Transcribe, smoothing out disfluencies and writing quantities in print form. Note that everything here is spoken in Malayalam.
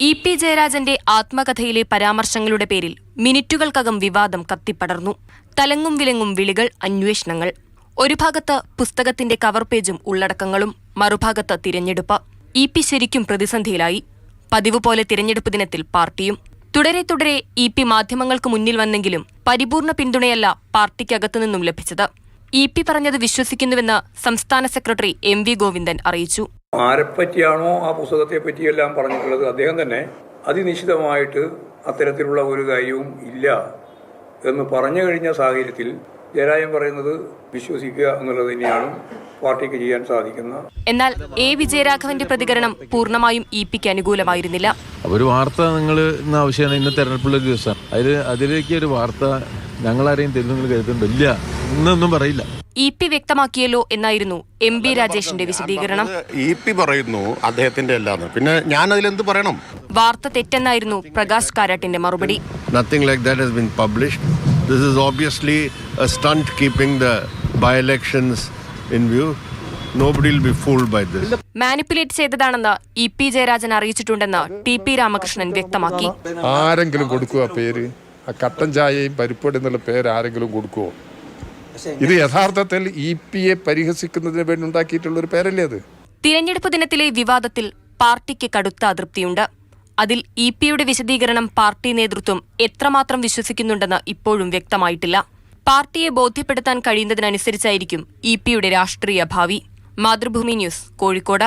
ഇ.പി. ജയരാജന്റെ ആത്മകഥയിലെ പരാമർശങ്ങളുടെ പേരിൽ മിനിറ്റുകൾക്കകം വിവാദം കത്തിപ്പടർന്നു. തലങ്ങും വിലങ്ങും വിളികൾ, അന്വേഷണങ്ങൾ. ഒരു ഭാഗത്ത് പുസ്തകത്തിന്റെ കവർ പേജും ഉള്ളടക്കങ്ങളും, മറുഭാഗത്ത് തിരഞ്ഞെടുപ്പ്. ഇ.പി. ശരിക്കും പ്രതിസന്ധിയിലായി. പതിവ് പോലെ തിരഞ്ഞെടുപ്പ് ദിനത്തിൽ പാർട്ടിയും. തുടരെ തുടരെ ഇ.പി. മാധ്യമങ്ങൾക്ക് മുന്നിൽ വന്നെങ്കിലും പരിപൂർണ പിന്തുണയല്ല പാർട്ടിക്കകത്തുനിന്നും ലഭിച്ചത്. ഇ.പി. പറഞ്ഞത് വിശ്വസിക്കുന്നുവെന്ന് സംസ്ഥാന സെക്രട്ടറി എം.വി. ഗോവിന്ദൻ അറിയിച്ചു. ആരെപ്പറ്റിയാണോ ആ പുസ്തകത്തെ പറ്റിയെല്ലാം പറഞ്ഞിട്ടുള്ളത്, അദ്ദേഹം തന്നെ അതിനിശ്ചിതമായിട്ട് അത്തരത്തിലുള്ള ഒരു കാര്യവും ഇല്ല എന്ന് പറഞ്ഞു കഴിഞ്ഞ സാഹചര്യത്തിൽ ജയരാജൻ പറയുന്നത് വിശ്വസിക്കുക എന്നുള്ളത് തന്നെയാണ് പാർട്ടിക്ക് ചെയ്യാൻ സാധിക്കുന്ന. എന്നാൽ എ. വിജയരാഘവന്റെ പ്രതികരണം പൂർണ്ണമായും ഇ.പി.ക്ക് അനുകൂലമായിരുന്നില്ല. ഒരു വാർത്ത നിങ്ങൾ ഇന്ന് ആവശ്യമാണ്, ഇന്ന് തെരഞ്ഞെടുപ്പുള്ള ദിവസം, അതിലേക്ക് ഒരു വാർത്ത ഞങ്ങളാരെയും തെരുവുകൾ കരുതുന്നില്ല, ഇന്നൊന്നും പറയില്ല. ഇ.പി. വ്യക്തമാക്കിയല്ലോ എന്നായിരുന്നു എം.ബി. രാജേഷിന്റെ വിശദീകരണം. ഇ.പി. പറയുന്നു അദ്ദേഹത്തിന്റെ അല്ലാന്ന്, പിന്നെ ഞാൻ അതിലെന്ത് പറയണം? വാർത്ത തെറ്റെന്നായിരുന്നു പ്രകാശ് കാരാട്ടിന്റെ മറുപടി. Nothing like that has been published. This is obviously a stunt keeping the by-elections in view. Nobody will be fooled by this. മാനിപ്പുലേറ്റ് ചെയ്തതാണെന്ന് ഇ.പി. ജയരാജൻ അറിയിച്ചിട്ടുണ്ടെന്ന് ടി.പി. രാമകൃഷ്ണൻ വ്യക്തമാക്കി. ആരെങ്കിലും കൊടുക്കുക പേര്? ആ കട്ടൻ ചായയും പരിപ്പടി എന്നുള്ള പേര് ആരെങ്കിലും കൊടുക്കുവോ? ഇത് യഥാർത്ഥത്തിൽ ഇ.പി.യെ പരിഹസിക്കുന്നതിന് വേണ്ടി ഉണ്ടാക്കിയിട്ടുള്ള ഒരു പേരല്ലേ അത്? തിരഞ്ഞെടുപ്പ് ദിനത്തിലെ വിവാദത്തിൽ പാർട്ടിക്ക് കടുത്ത അതൃപ്തിയുണ്ട്. അതിൽ ഇ.പി.യുടെ വിശദീകരണം പാർട്ടി നേതൃത്വം എത്രമാത്രം വിശ്വസിക്കുന്നുണ്ടെന്ന് ഇപ്പോഴും വ്യക്തമായിട്ടില്ല. പാർട്ടിയെ ബോധ്യപ്പെടുത്താൻ കഴിയുന്നതിനനുസരിച്ചായിരിക്കും ഇ.പി.യുടെ രാഷ്ട്രീയ ഭാവി. മാതൃഭൂമി ന്യൂസ്, കോഴിക്കോട്.